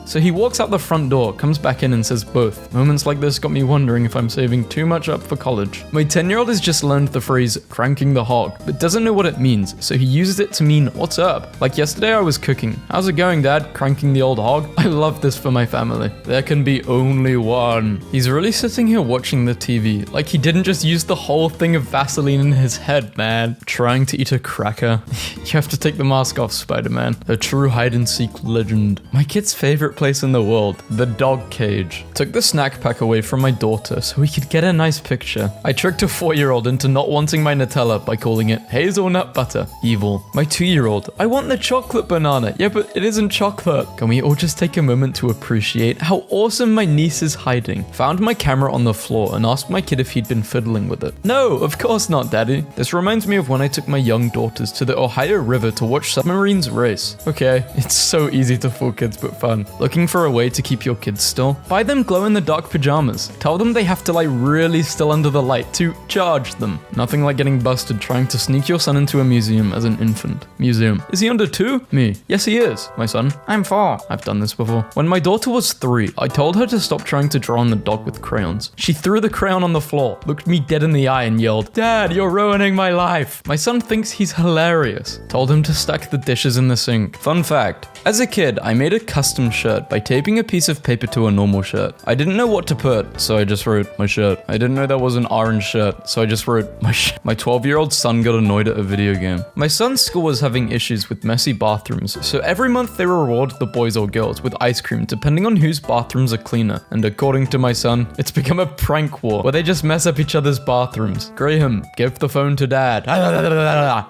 So he walks out the front door, comes back in and says both. Moments like this got me wondering if I'm saving too much up for college. My 10-year-old has just learned the phrase cranking the hog, but doesn't know what it means, so he uses it to mean what's up. Like yesterday I was cooking. How's it going, Dad? Cranking the old hog? I love this for my family. There can be only one. He's really sitting here watching the TV, like he didn't just use the whole thing of Vaseline in his head, man. Trying to eat a cracker. You have to take the mask off, Spider-Man. A true hide-and-seek legend. My kid's favorite place in the world, the dog cage. Took the snack pack away from my daughter so we could get a nice picture. I tricked a 4-year-old into not wanting my Nutella by calling it hazelnut butter. Evil. My 2-year-old, I want the chocolate banana. Yeah, but it isn't chocolate. Can we all just take a moment to appreciate how awesome my niece is hiding? Found my camera on the floor and asked my kid if he'd been fiddling with it. No, of course not, Daddy. This reminds me of when I took my young daughters to the Ohio River to watch submarines race. Okay, it's so easy to fool kids but fun. Looking for a way to keep your kids still? Buy them glow-in-the-dark pajamas. Tell them they have to lie really still under the light to charge them. Nothing like getting busted trying to sneak your son into a museum as an infant. Museum. Is he under 2? Me. Yes, he is. My son. I'm 4. I've done this before. When my daughter was 3, I told her to stop trying to draw on the dog with crayons. She threw the crayon on the floor, looked me dead in the eye and yelled, "Dad, you're ruining my life." My son thinks he's hilarious. Told him to stack the dishes in the sink. Fun fact. As a kid, I made a custom shirt by taping a piece of paper to a normal shirt. I didn't know what to put, so I just wrote my shirt. I didn't know there was an orange shirt, so I just wrote my shirt. My 12-year-old son got annoyed at a video game. My son's school was having issues with messy bathrooms, so every month they reward the boys or girls with ice cream depending on whose bathrooms are cleaner. And according to my son, it's become a prank war where they just mess up each other's bathrooms. Graham, give the phone to Dad.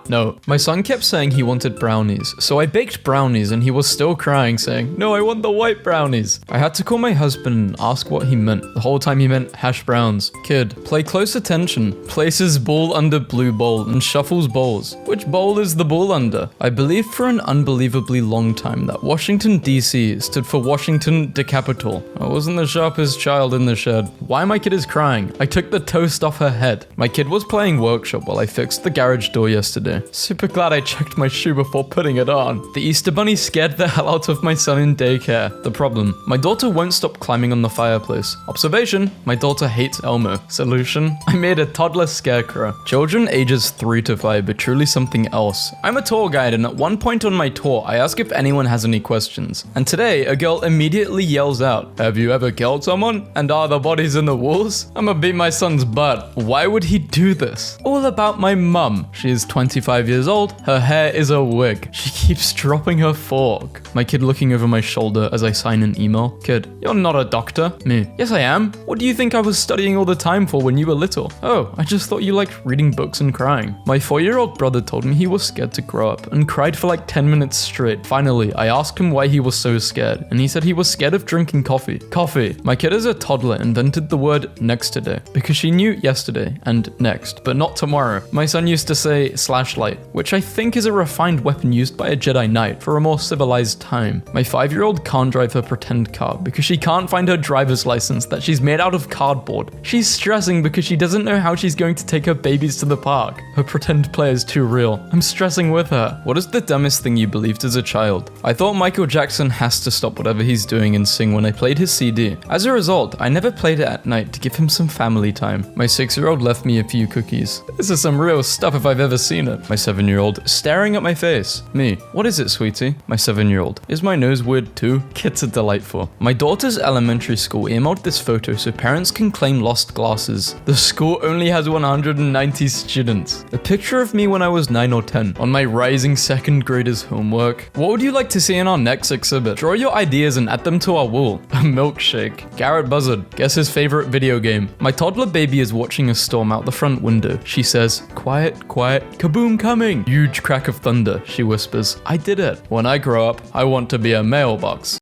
No. My son kept saying he wanted brownies, so I baked brownies and he was still crying saying, "No, I want the white brownies." I had to call my husband and ask what he meant. The whole time he meant hash browns. Kid, play close attention. Places ball under blue bowl and shuffles bowls. Which bowl is the ball under? I believed for an unbelievably long time that Washington DC stood for Washington Decapital. I wasn't the sharpest child in the shed. Why my kid is crying? I took the toast off her head. My kid was playing workshop while I fixed the garage door yesterday. Super glad I checked my shoe before putting it on. The Easter Bunny scared the hell out of my son in daycare. The problem, my daughter won't stop climbing on the fireplace. Observation, my daughter hates Elmo. Solution, I made a toddler scarecrow. Children ages 3 to 5 are truly something else. I'm a tour guide and at one point on my tour, I ask if anyone has any questions. And today, a girl immediately yells out, "Have you ever killed someone? And are the bodies in the walls? I'ma beat my son's butt." Why would he do this? All about my mum. She is 25 years old. Her hair is a wig. She keeps dropping her fork. My kid looking over my shoulder as I sign an email. Kid, you're not a doctor. Me. Yes, I am. What do you think I was studying all the time for when you were little? Oh, I just thought you liked reading books and crying. My 4-year-old brother told me he was scared to grow up and cried for like 10 minutes straight. Finally, I asked him why he was so scared, and he said he was scared of drinking coffee. Coffee. My kid as a toddler invented the word next today because she knew yesterday and next, but not tomorrow. My son used to say slashlight, which I think is a refined weapon used by a Jedi Knight for a more civilized time. My 5-year-old can't drive her pretend car because she can't find her driver's license that she's made out of cardboard. She's stressing because she doesn't know how she's going to take her babies to the park. Her pretend play is too real. I'm stressing with her. What is the dumbest thing you believed as a child? I thought Michael Jackson has to stop whatever he's doing and sing when I played his CD. As a result, I never played it at night to give him some family time. My 6-year-old left me a few cookies. This is some real stuff if I've ever seen it. My 7-year-old staring at my face. Me. What is it, sweetie? My 7-year-old. Is my nose weird too? Kids are delightful. My daughter's elementary school emailed this photo so parents can claim lost glasses. The school only has 190 students. A picture of me when I was 9 or 10 on my rising second graders homework. What would you like to see in our next exhibit? Draw your ideas and add them to our wall. A milkshake. Garrett Buzzard. Guess his favorite video game. My toddler baby is watching a storm out the front window. She says, "Quiet, quiet, kaboom coming." Huge crack of thunder, she whispers. I did it. When I grow up, I want to be a mailbox.